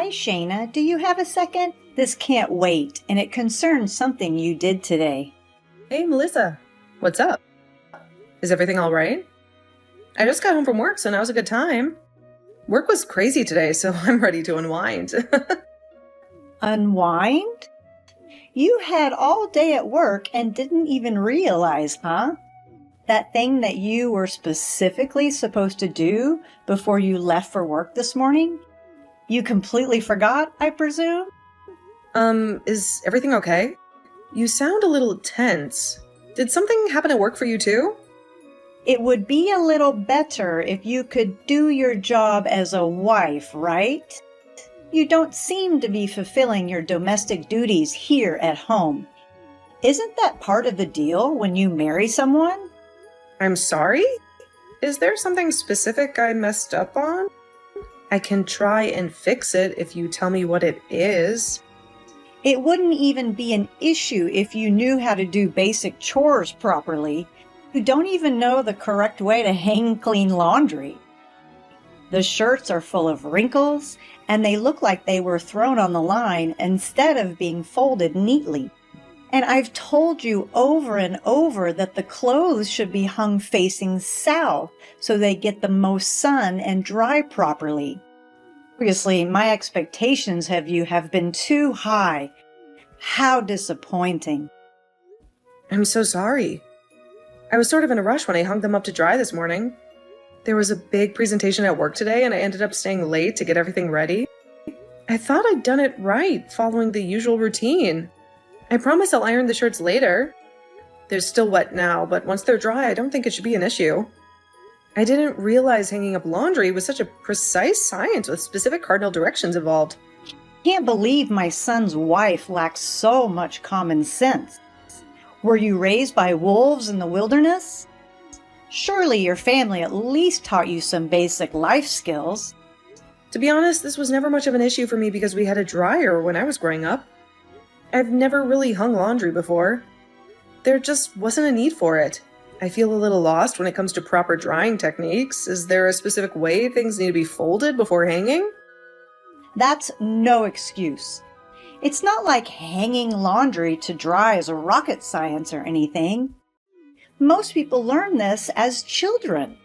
Hi, Shayna. Do you have a second? This can't wait, and it concerns something you did today. Hey, Melissa. What's up? Is everything all right? I just got home from work, so now's a good time. Work was crazy today, so I'm ready to unwind. Unwind? You had all day at work and didn't even realize, huh? That thing that you were specifically supposed to do before you left for work this morning? You completely forgot, I presume? Is everything okay? You sound a little tense. Did something happen at work for you too? It would be a little better if you could do your job as a wife, right? You don't seem to be fulfilling your domestic duties here at home. Isn't that part of the deal when you marry someone? I'm sorry? Is there something specific I messed up on? I can try and fix it if you tell me what it is. It wouldn't even be an issue if you knew how to do basic chores properly. You don't even know the correct way to hang clean laundry. The shirts are full of wrinkles, and they look like they were thrown on the line instead of being folded neatly. And I've told you over and over that the clothes should be hung facing south so they get the most sun and dry properly. Obviously, my expectations of you have been too high. How disappointing. I'm so sorry. I was sort of in a rush when I hung them up to dry this morning. There was a big presentation at work today, and I ended up staying late to get everything ready. I thought I'd done it right, following the usual routine. I promise I'll iron the shirts later. They're still wet now, but once they're dry, I don't think it should be an issue. I didn't realize hanging up laundry was such a precise science with specific cardinal directions involved. Can't believe my son's wife lacks so much common sense. Were you raised by wolves in the wilderness? Surely your family at least taught you some basic life skills. To be honest, this was never much of an issue for me because we had a dryer when I was growing up. I've never really hung laundry before. There just wasn't a need for it. I feel a little lost when it comes to proper drying techniques. Is there a specific way things need to be folded before hanging? That's no excuse. It's not like hanging laundry to dry is a rocket science or anything. Most people learn this as children.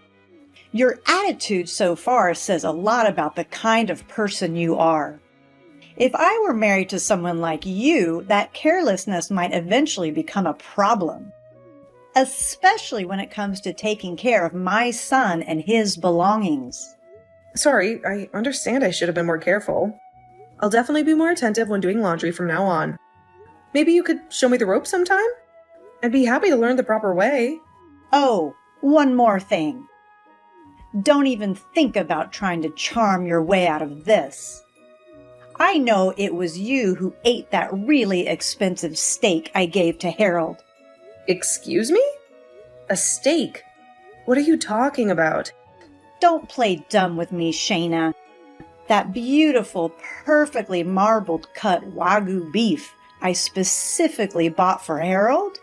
Your attitude so far says a lot about the kind of person you are. If I were married to someone like you, that carelessness might eventually become a problem. Especially when it comes to taking care of my son and his belongings. Sorry, I understand I should have been more careful. I'll definitely be more attentive when doing laundry from now on. Maybe you could show me the ropes sometime? I'd be happy to learn the proper way. Oh, one more thing. Don't even think about trying to charm your way out of this. I know it was you who ate that really expensive steak I gave to Harold. Excuse me? A steak? What are you talking about? Don't play dumb with me, Shayna. That beautiful, perfectly marbled cut Wagyu beef I specifically bought for Harold?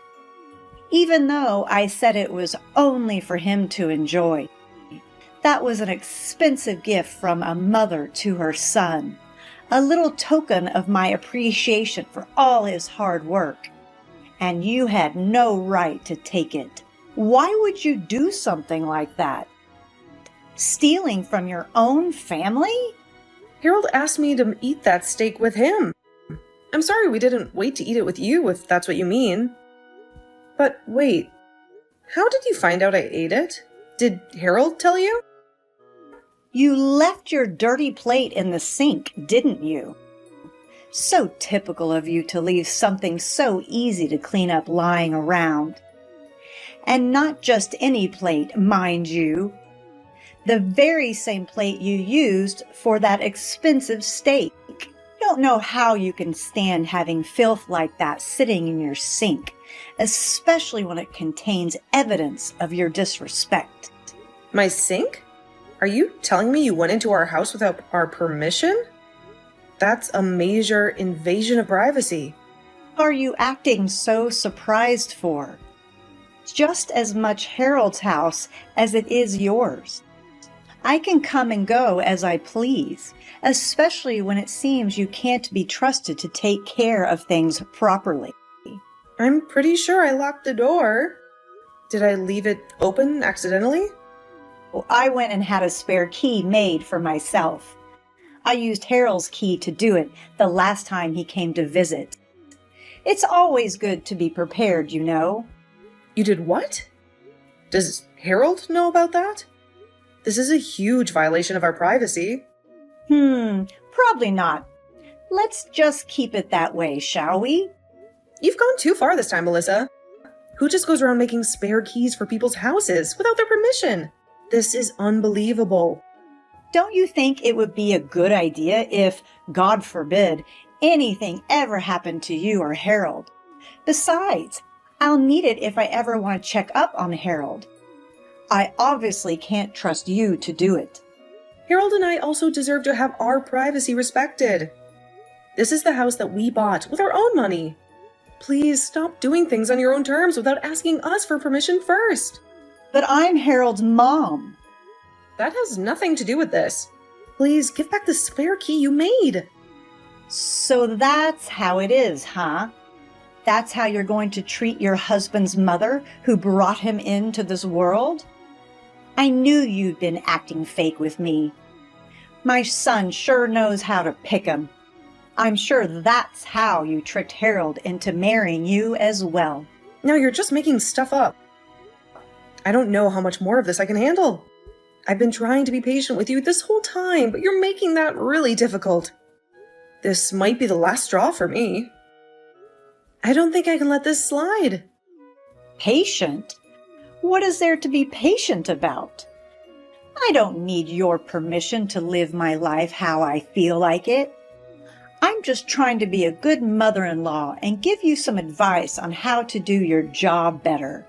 Even though I said it was only for him to enjoy. That was an expensive gift from a mother to her son. A little token of my appreciation for all his hard work. And you had no right to take it. Why would you do something like that? Stealing from your own family? Harold asked me to eat that steak with him. I'm sorry we didn't wait to eat it with you, if that's what you mean. But wait, how did you find out I ate it? Did Harold tell you? You left your dirty plate in the sink, didn't you? So typical of you to leave something so easy to clean up lying around. And not just any plate, mind you. The very same plate you used for that expensive steak. Don't know how you can stand having filth like that sitting in your sink, especially when it contains evidence of your disrespect. My sink? Are you telling me you went into our house without our permission? That's a major invasion of privacy. What are you acting so surprised for? Just as much Harold's house as it is yours. I can come and go as I please, especially when it seems you can't be trusted to take care of things properly. I'm pretty sure I locked the door. Did I leave it open accidentally? Well, I went and had a spare key made for myself. I used Harold's key to do it the last time he came to visit. It's always good to be prepared, you know. You did what? Does Harold know about that? This is a huge violation of our privacy. Probably not. Let's just keep it that way, shall we? You've gone too far this time, Melissa. Who just goes around making spare keys for people's houses without their permission? This is unbelievable. Don't you think it would be a good idea if, God forbid, anything ever happened to you or Harold? Besides, I'll need it if I ever want to check up on Harold. I obviously can't trust you to do it. Harold and I also deserve to have our privacy respected. This is the house that we bought with our own money. Please stop doing things on your own terms without asking us for permission first. But I'm Harold's mom. That has nothing to do with this. Please give back the spare key you made. So that's how it is, huh? That's how you're going to treat your husband's mother who brought him into this world? I knew you'd been acting fake with me. My son sure knows how to pick 'em. I'm sure that's how you tricked Harold into marrying you as well. Now you're just making stuff up. I don't know how much more of this I can handle. I've been trying to be patient with you this whole time, but you're making that really difficult. This might be the last straw for me. I don't think I can let this slide. Patient? What is there to be patient about? I don't need your permission to live my life how I feel like it. I'm just trying to be a good mother-in-law and give you some advice on how to do your job better.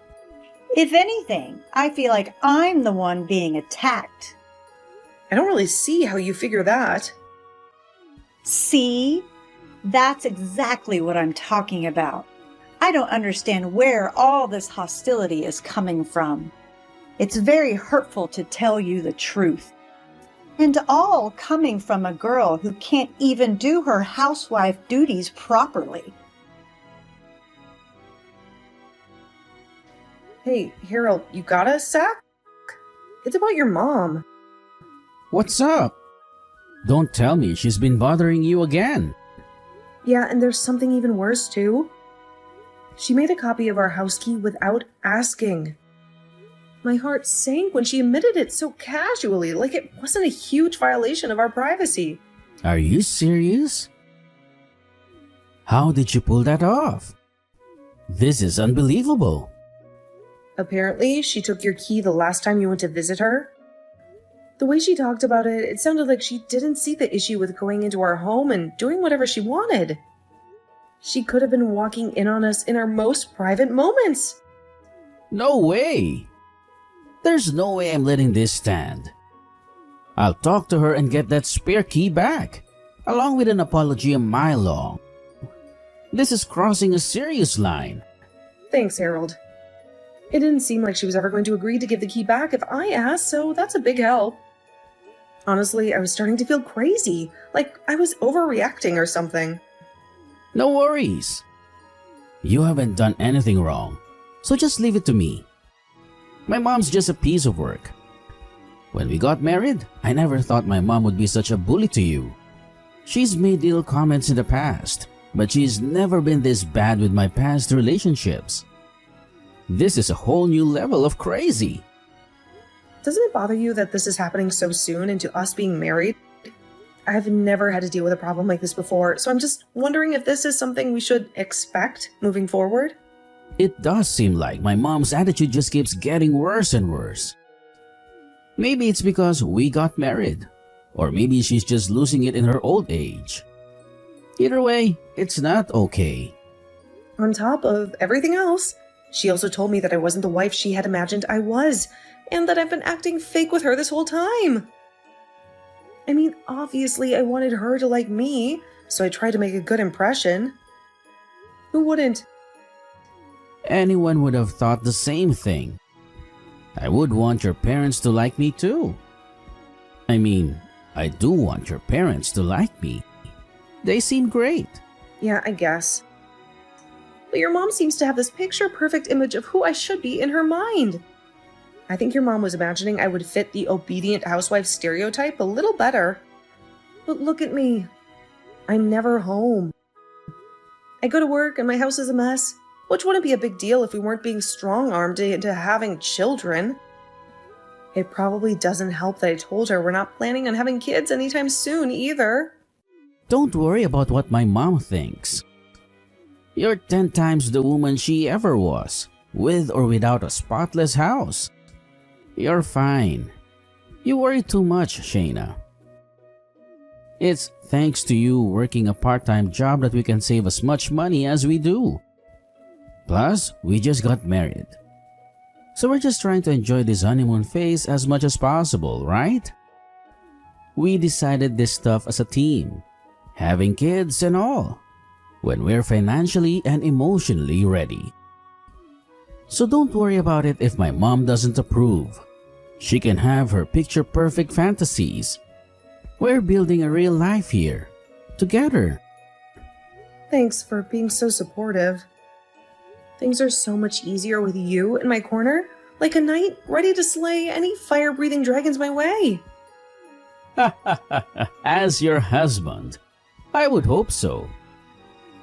If anything, I feel like I'm the one being attacked. I don't really see how you figure that. See? That's exactly what I'm talking about. I don't understand where all this hostility is coming from. It's very hurtful to tell you the truth. And all coming from a girl who can't even do her housewife duties properly. Hey, Harold, you got a sec? It's about your mom. What's up? Don't tell me she's been bothering you again. Yeah, and there's something even worse, too. She made a copy of our house key without asking. My heart sank when she admitted it so casually, like it wasn't a huge violation of our privacy. Are you serious? How did you pull that off? This is unbelievable. Apparently, she took your key the last time you went to visit her. The way she talked about it, it sounded like she didn't see the issue with going into our home and doing whatever she wanted. She could have been walking in on us in our most private moments. No way. There's no way I'm letting this stand. I'll talk to her and get that spare key back, along with an apology a mile long. This is crossing a serious line. Thanks, Harold. It didn't seem like she was ever going to agree to give the key back if I asked, so that's a big help. Honestly, I was starting to feel crazy, like I was overreacting or something. No worries. You haven't done anything wrong, so just leave it to me. My mom's just a piece of work. When we got married, I never thought my mom would be such a bully to you. She's made ill comments in the past, but she's never been this bad with my past relationships. This is a whole new level of crazy. Doesn't it bother you that this is happening so soon into us being married? I've never had to deal with a problem like this before, so I'm just wondering if this is something we should expect moving forward. It does seem like my mom's attitude just keeps getting worse and worse. Maybe it's because we got married, or maybe she's just losing it in her old age. Either way, it's not okay. On top of everything else, she also told me that I wasn't the wife she had imagined I was, and that I've been acting fake with her this whole time. I mean, obviously I wanted her to like me, so I tried to make a good impression. Who wouldn't? Anyone would have thought the same thing. I would want your parents to like me too. I mean, I do want your parents to like me. They seem great. Yeah, I guess. But your mom seems to have this picture-perfect image of who I should be in her mind. I think your mom was imagining I would fit the obedient housewife stereotype a little better. But look at me. I'm never home. I go to work and my house is a mess, which wouldn't be a big deal if we weren't being strong-armed into having children. It probably doesn't help that I told her we're not planning on having kids anytime soon either. Don't worry about what my mom thinks. You're 10 times the woman she ever was, with or without a spotless house. You're fine. You worry too much, Shayna. It's thanks to you working a part-time job that we can save as much money as we do. Plus, we just got married. So we're just trying to enjoy this honeymoon phase as much as possible, right? We decided this stuff as a team, having kids and all, when we're financially and emotionally ready. So don't worry about it if my mom doesn't approve. She can have her picture-perfect fantasies. We're building a real life here, together. Thanks for being so supportive. Things are so much easier with you in my corner, like a knight ready to slay any fire-breathing dragons my way. As your husband, I would hope so.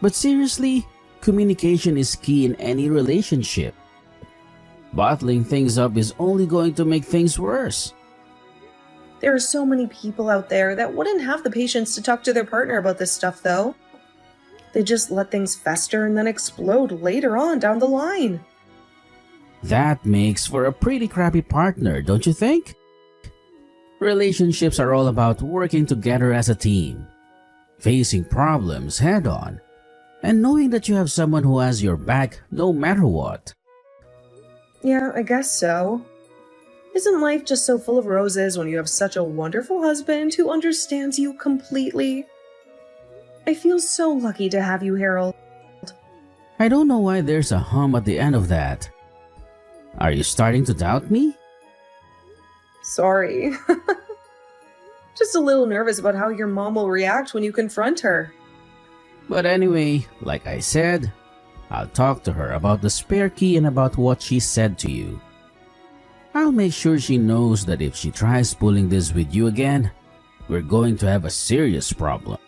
But seriously, communication is key in any relationship. Bottling things up is only going to make things worse. There are so many people out there that wouldn't have the patience to talk to their partner about this stuff, though. They just let things fester and then explode later on down the line. That makes for a pretty crappy partner, don't you think? Relationships are all about working together as a team, facing problems head on, and knowing that you have someone who has your back no matter what. Yeah, I guess so. Isn't life just so full of roses when you have such a wonderful husband who understands you completely? I feel so lucky to have you, Harold. I don't know why there's a hum at the end of that. Are you starting to doubt me? Sorry. Just a little nervous about how your mom will react when you confront her. But anyway, like I said, I'll talk to her about the spare key and about what she said to you. I'll make sure she knows that if she tries pulling this with you again, we're going to have a serious problem.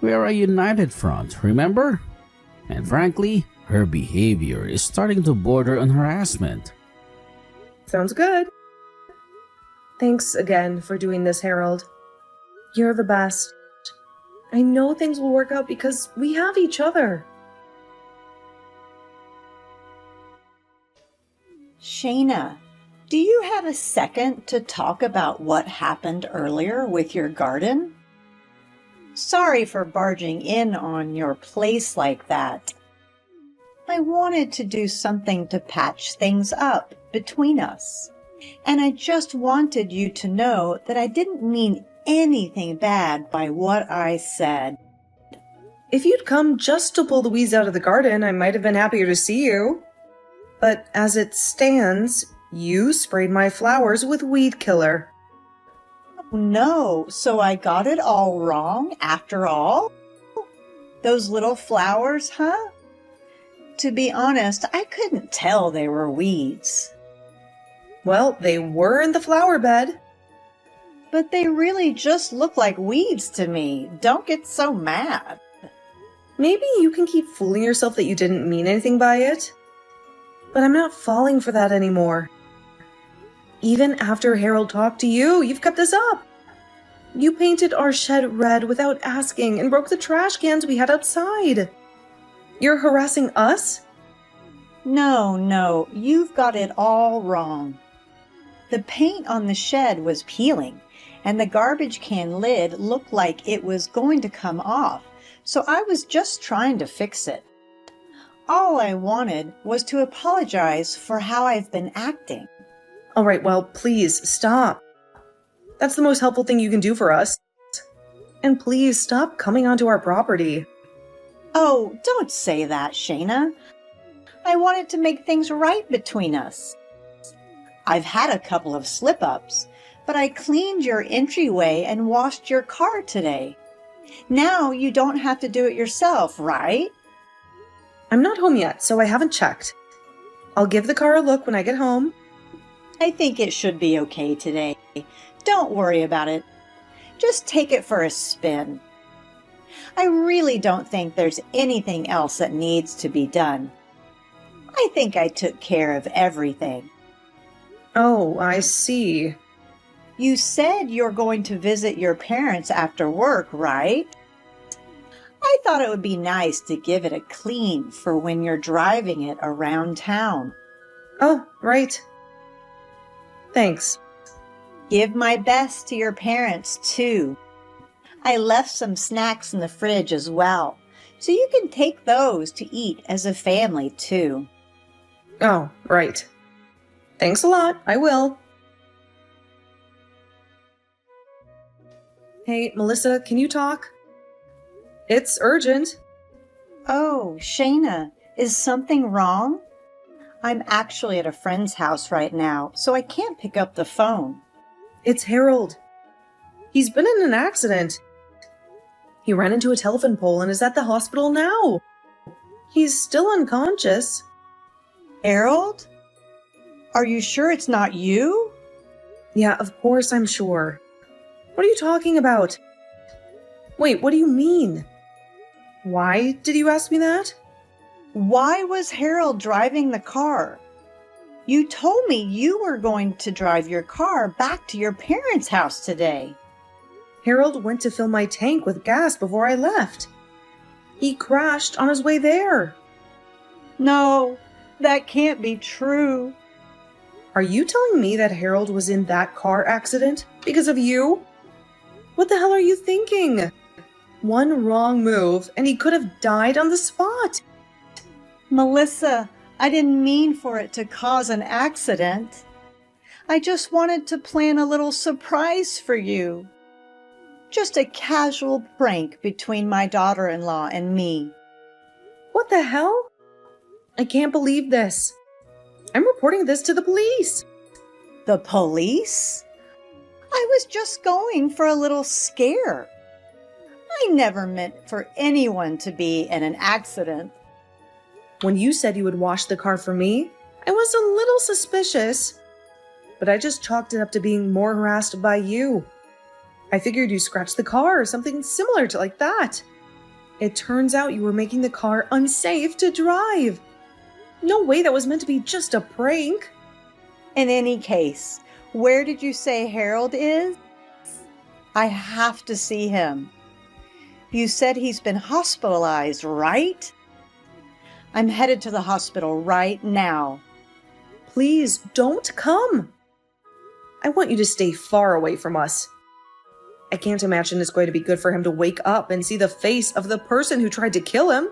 We're a united front, remember? And frankly, her behavior is starting to border on harassment. Sounds good. Thanks again for doing this, Harold. You're the best. I know things will work out because we have each other. Shayna, do you have a second to talk about what happened earlier with your garden? Sorry for barging in on your place like that. I wanted to do something to patch things up between us. And I just wanted you to know that I didn't mean anything bad by what I said. If you'd come just to pull the weeds out of the garden, I might have been happier to see you. But as it stands, you sprayed my flowers with weed killer. No, so I got it all wrong after all? Those little flowers, huh? To be honest, I couldn't tell they were weeds. Well, they were in the flower bed. But they really just look like weeds to me. Don't get so mad. Maybe you can keep fooling yourself that you didn't mean anything by it. But I'm not falling for that anymore. Even after Harold talked to you, you've kept this up. You painted our shed red without asking and broke the trash cans we had outside. You're harassing us? No, you've got it all wrong. The paint on the shed was peeling, and the garbage can lid looked like it was going to come off, so I was just trying to fix it. All I wanted was to apologize for how I've been acting. All right, well, please stop. That's the most helpful thing you can do for us. And please stop coming onto our property. Oh, don't say that, Shayna. I wanted to make things right between us. I've had a couple of slip-ups, but I cleaned your entryway and washed your car today. Now you don't have to do it yourself, right? I'm not home yet, so I haven't checked. I'll give the car a look when I get home. I think it should be okay today. Don't worry about it. Just take it for a spin. I really don't think there's anything else that needs to be done. I think I took care of everything. Oh, I see. You said you're going to visit your parents after work, right? I thought it would be nice to give it a clean for when you're driving it around town. Oh, right. Thanks. Give my best to your parents, too. I left some snacks in the fridge as well, so you can take those to eat as a family, too. Oh, right. Thanks a lot. I will. Hey, Melissa, can you talk? It's urgent. Oh, Shayna, is something wrong? I'm actually at a friend's house right now, so I can't pick up the phone. It's Harold. He's been in an accident. He ran into a telephone pole and is at the hospital now. He's still unconscious. Harold? Are you sure it's not you? Yeah, of course I'm sure. What are you talking about? Wait, what do you mean? Why did you ask me that? Why was Harold driving the car? You told me you were going to drive your car back to your parents' house today. Harold went to fill my tank with gas before I left. He crashed on his way there. No, that can't be true. Are you telling me that Harold was in that car accident because of you? What the hell are you thinking? One wrong move and he could have died on the spot. Melissa, I didn't mean for it to cause an accident. I just wanted to plan a little surprise for you. Just a casual prank between my daughter-in-law and me. What the hell? I can't believe this. I'm reporting this to the police. The police? I was just going for a little scare. I never meant for anyone to be in an accident. When you said you would wash the car for me, I was a little suspicious. But I just chalked it up to being more harassed by you. I figured you scratched the car or something similar to like that. It turns out you were making the car unsafe to drive. No way that was meant to be just a prank. In any case, where did you say Harold is? I have to see him. You said he's been hospitalized, right? I'm headed to the hospital right now. Please don't come. I want you to stay far away from us. I can't imagine it's going to be good for him to wake up and see the face of the person who tried to kill him.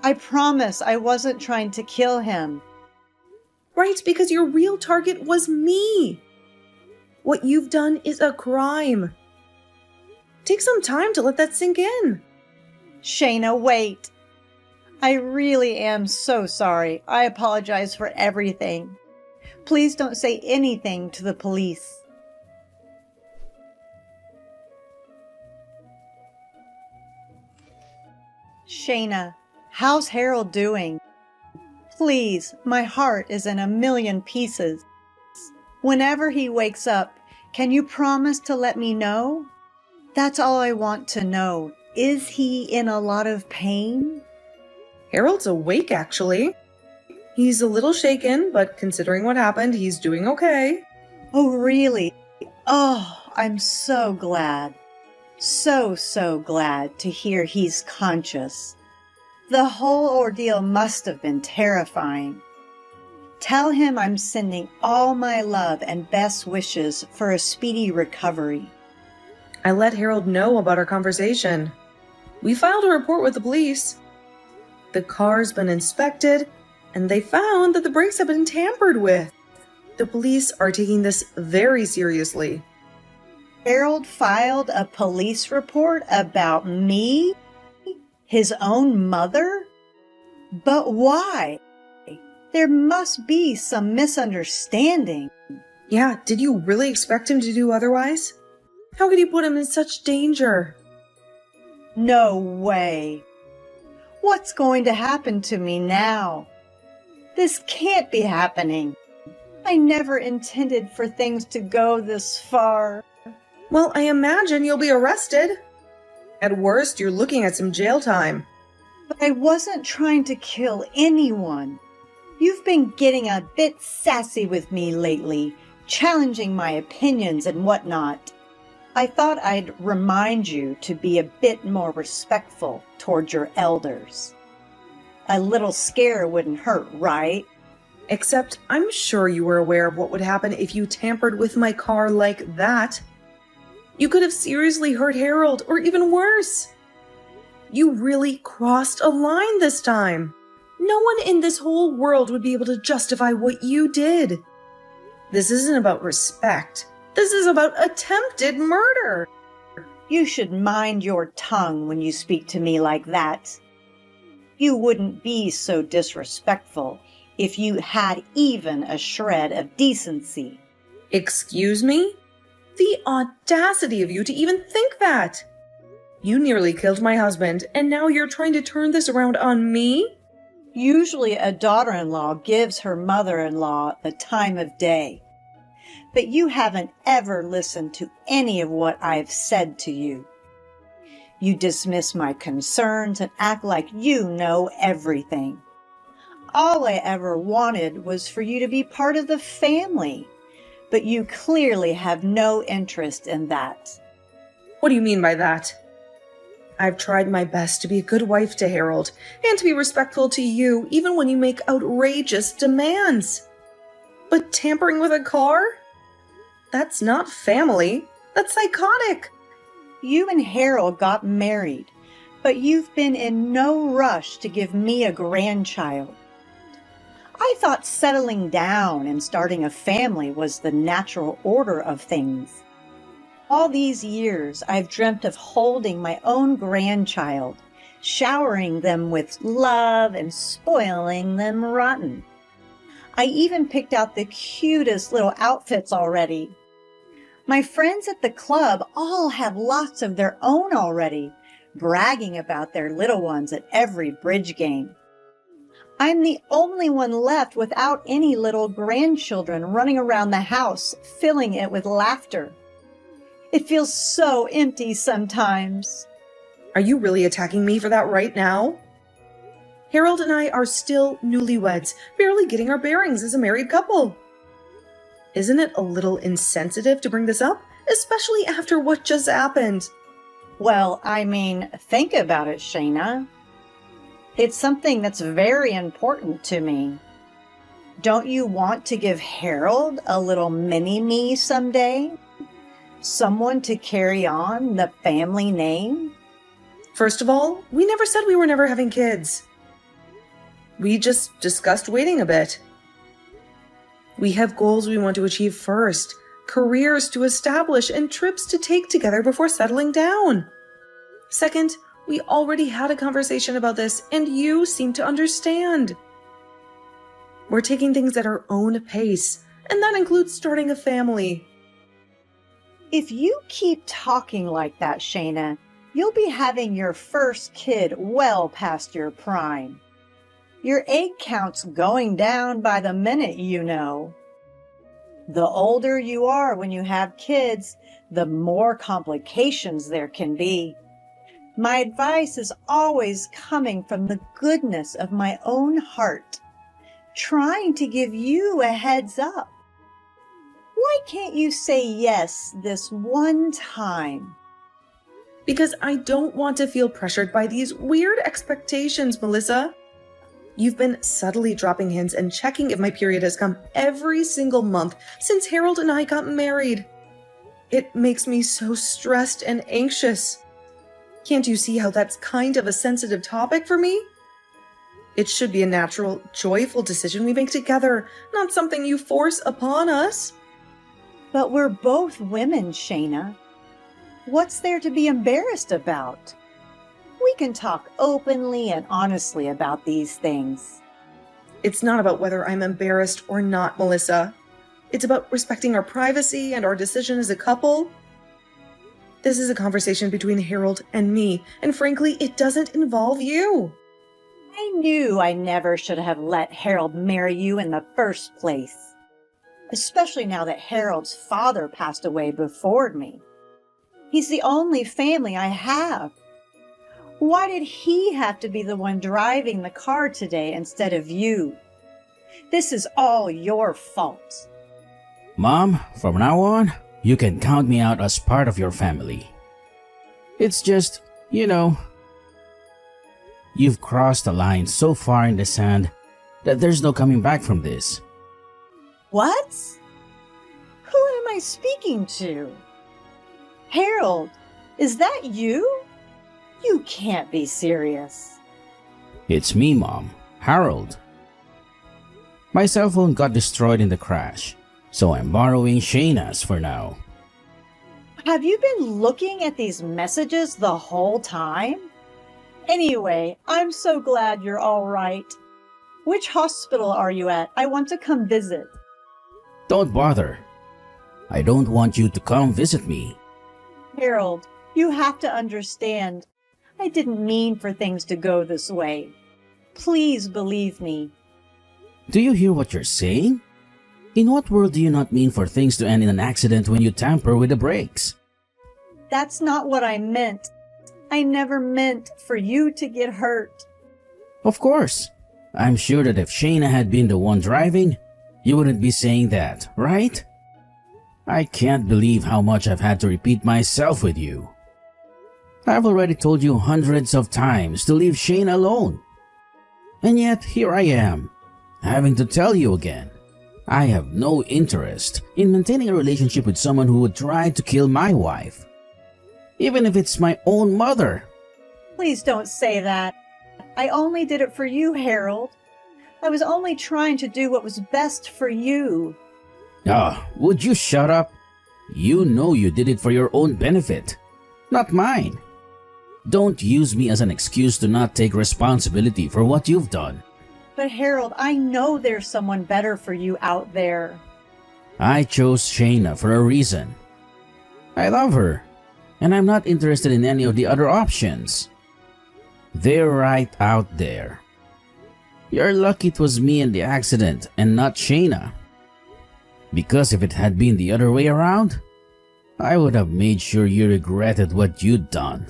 I promise I wasn't trying to kill him. Right, because your real target was me. What you've done is a crime. Take some time to let that sink in. Shayna, wait. I really am so sorry. I apologize for everything. Please don't say anything to the police. Shayna, how's Harold doing? Please, my heart is in a million pieces. Whenever he wakes up, can you promise to let me know? That's all I want to know. Is he in a lot of pain? Harold's awake, actually. He's a little shaken, but considering what happened, he's doing okay. Oh, really? Oh, I'm so glad. So glad to hear he's conscious. The whole ordeal must have been terrifying. Tell him I'm sending all my love and best wishes for a speedy recovery. I let Harold know about our conversation. We filed a report with the police. The car's been inspected, and they found that the brakes have been tampered with. The police are taking this very seriously. Harold filed a police report about me? His own mother? But why? There must be some misunderstanding. Yeah, did you really expect him to do otherwise? How could you put him in such danger? No way. What's going to happen to me now? This can't be happening. I never intended for things to go this far. Well, I imagine you'll be arrested. At worst, you're looking at some jail time. But I wasn't trying to kill anyone. You've been getting a bit sassy with me lately, challenging my opinions and whatnot. I thought I'd remind you to be a bit more respectful toward your elders. A little scare wouldn't hurt, right? Except I'm sure you were aware of what would happen if you tampered with my car like that. You could have seriously hurt Harold, or even worse. You really crossed a line this time. No one in this whole world would be able to justify what you did. This isn't about respect. This is about attempted murder. You should mind your tongue when you speak to me like that. You wouldn't be so disrespectful if you had even a shred of decency. Excuse me? The audacity of you to even think that! You nearly killed my husband, and now you're trying to turn this around on me? Usually a daughter-in-law gives her mother-in-law the time of day. But you haven't ever listened to any of what I've said to you. You dismiss my concerns and act like you know everything. All I ever wanted was for you to be part of the family, but you clearly have no interest in that. What do you mean by that? I've tried my best to be a good wife to Harold and to be respectful to you even when you make outrageous demands. But tampering with a car? That's not family. That's psychotic. You and Harold got married, but you've been in no rush to give me a grandchild. I thought settling down and starting a family was the natural order of things. All these years, I've dreamt of holding my own grandchild, showering them with love and spoiling them rotten. I even picked out the cutest little outfits already. My friends at the club all have lots of their own already, bragging about their little ones at every bridge game. I'm the only one left without any little grandchildren running around the house, filling it with laughter. It feels so empty sometimes. Are you really attacking me for that right now? Harold and I are still newlyweds, barely getting our bearings as a married couple. Isn't it a little insensitive to bring this up, especially after what just happened? Well, think about it, Shayna. It's something that's very important to me. Don't you want to give Harold a little mini-me someday? Someone to carry on the family name? First of all, we never said we were never having kids. We just discussed waiting a bit. We have goals we want to achieve first, careers to establish, and trips to take together before settling down. Second, we already had a conversation about this, and you seem to understand. We're taking things at our own pace, and that includes starting a family. If you keep talking like that, Shayna, you'll be having your first kid well past your prime. Your egg count's going down by the minute, you know. The older you are when you have kids, the more complications there can be. My advice is always coming from the goodness of my own heart, trying to give you a heads up. Why can't you say yes this one time? Because I don't want to feel pressured by these weird expectations, Melissa. You've been subtly dropping hints and checking if my period has come every single month since Harold and I got married. It makes me so stressed and anxious. Can't you see how that's kind of a sensitive topic for me? It should be a natural, joyful decision we make together, not something you force upon us. But we're both women, Shayna. What's there to be embarrassed about? We can talk openly and honestly about these things. It's not about whether I'm embarrassed or not, Melissa. It's about respecting our privacy and our decision as a couple. This is a conversation between Harold and me, and frankly, it doesn't involve you. I knew I never should have let Harold marry you in the first place, especially now that Harold's father passed away before me. He's the only family I have. Why did he have to be the one driving the car today instead of you? This is all your fault. Mom, from now on, you can count me out as part of your family. It's just, you've crossed the line so far in the sand that there's no coming back from this. What? Who am I speaking to? Harold, is that you? You can't be serious. It's me, Mom, Harold. My cell phone got destroyed in the crash, so I'm borrowing Shayna's for now. Have you been looking at these messages the whole time? Anyway, I'm so glad you're all right. Which hospital are you at? I want to come visit. Don't bother. I don't want you to come visit me. Harold, you have to understand. I didn't mean for things to go this way. Please believe me. Do you hear what you're saying? In what world do you not mean for things to end in an accident when you tamper with the brakes? That's not what I meant. I never meant for you to get hurt. Of course. I'm sure that if Shayna had been the one driving, you wouldn't be saying that, right? I can't believe how much I've had to repeat myself with you. I've already told you hundreds of times to leave Shayna alone. And yet, here I am, having to tell you again. I have no interest in maintaining a relationship with someone who would try to kill my wife. Even if it's my own mother. Please don't say that. I only did it for you, Harold. I was only trying to do what was best for you. Would you shut up? You know you did it for your own benefit, not mine. Don't use me as an excuse to not take responsibility for what you've done. But Harold, I know there's someone better for you out there. I chose Shayna for a reason. I love her, and I'm not interested in any of the other options. They're right out there. You're lucky it was me in the accident and not Shayna. Because if it had been the other way around, I would have made sure you regretted what you'd done.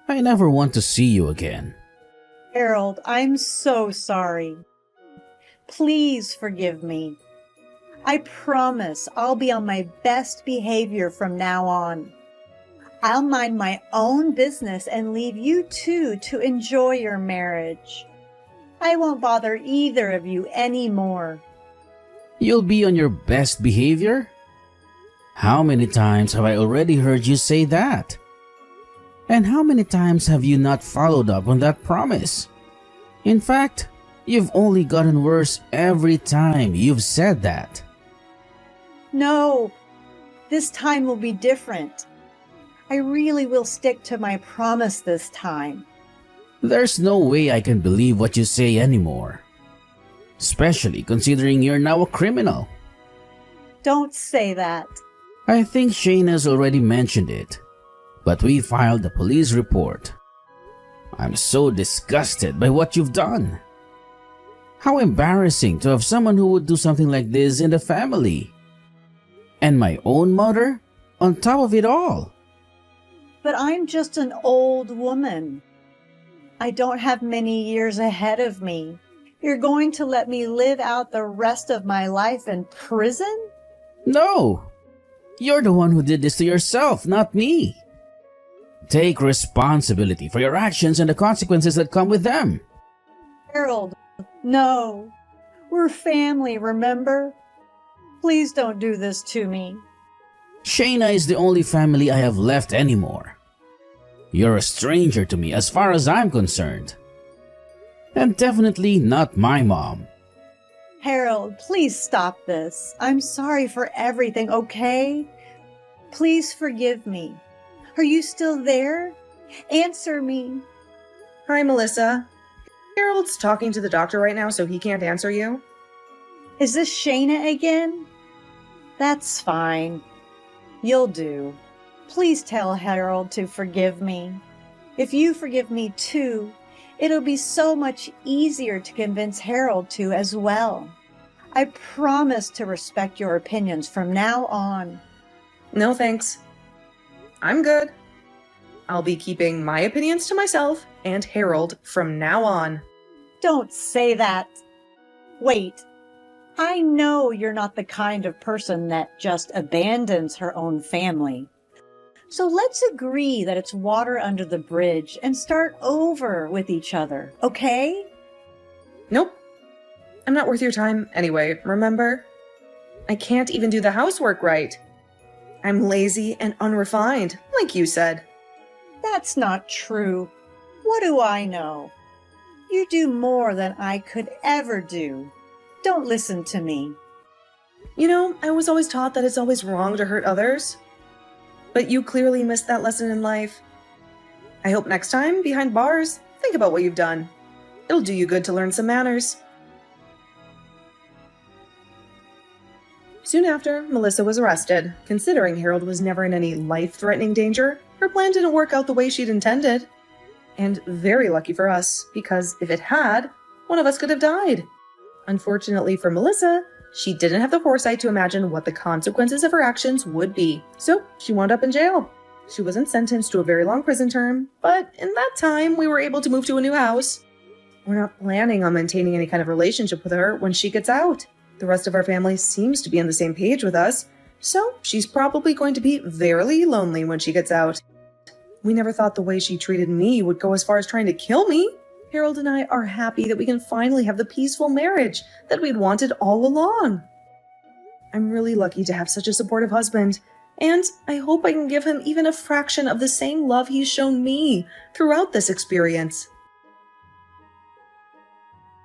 I never want to see you again. Harold, I'm so sorry. Please forgive me. I promise I'll be on my best behavior from now on. I'll mind my own business and leave you two to enjoy your marriage. I won't bother either of you anymore. You'll be on your best behavior? How many times have I already heard you say that? And how many times have you not followed up on that promise? In fact, you've only gotten worse every time you've said that. No, this time will be different. I really will stick to my promise this time. There's no way I can believe what you say anymore. Especially considering you're now a criminal. Don't say that. I think Shayna's already mentioned it, but we filed a police report. I'm so disgusted by what you've done. How embarrassing to have someone who would do something like this in the family. And my own mother on top of it all. But I'm just an old woman. I don't have many years ahead of me. You're going to let me live out the rest of my life in prison? No! You're the one who did this to yourself, not me. Take responsibility for your actions and the consequences that come with them. Harold, no. We're family, remember? Please don't do this to me. Shayna is the only family I have left anymore. You're a stranger to me as far as I'm concerned. And definitely not my mom. Harold, please stop this. I'm sorry for everything, okay? Please forgive me. Are you still there? Answer me. Hi, Melissa. Harold's talking to the doctor right now, so he can't answer you. Is this Shayna again? That's fine. You'll do. Please tell Harold to forgive me. If you forgive me too, it'll be so much easier to convince Harold to as well. I promise to respect your opinions from now on. No thanks. I'm good. I'll be keeping my opinions to myself and Harold from now on. Don't say that. Wait. I know you're not the kind of person that just abandons her own family. So let's agree that it's water under the bridge and start over with each other, okay? Nope. I'm not worth your time anyway, remember? I can't even do the housework right. I'm lazy and unrefined, like you said. That's not true. What do I know? You do more than I could ever do. Don't listen to me. You know, I was always taught that it's always wrong to hurt others. But you clearly missed that lesson in life. I hope next time, behind bars, think about what you've done. It'll do you good to learn some manners. Soon after, Melissa was arrested. Considering Harold was never in any life-threatening danger, her plan didn't work out the way she'd intended. And very lucky for us, because if it had, one of us could have died. Unfortunately for Melissa, she didn't have the foresight to imagine what the consequences of her actions would be, so she wound up in jail. She wasn't sentenced to a very long prison term, but in that time, we were able to move to a new house. We're not planning on maintaining any kind of relationship with her when she gets out. The rest of our family seems to be on the same page with us, so she's probably going to be very lonely when she gets out. We never thought the way she treated me would go as far as trying to kill me. Harold and I are happy that we can finally have the peaceful marriage that we'd wanted all along. I'm really lucky to have such a supportive husband, and I hope I can give him even a fraction of the same love he's shown me throughout this experience.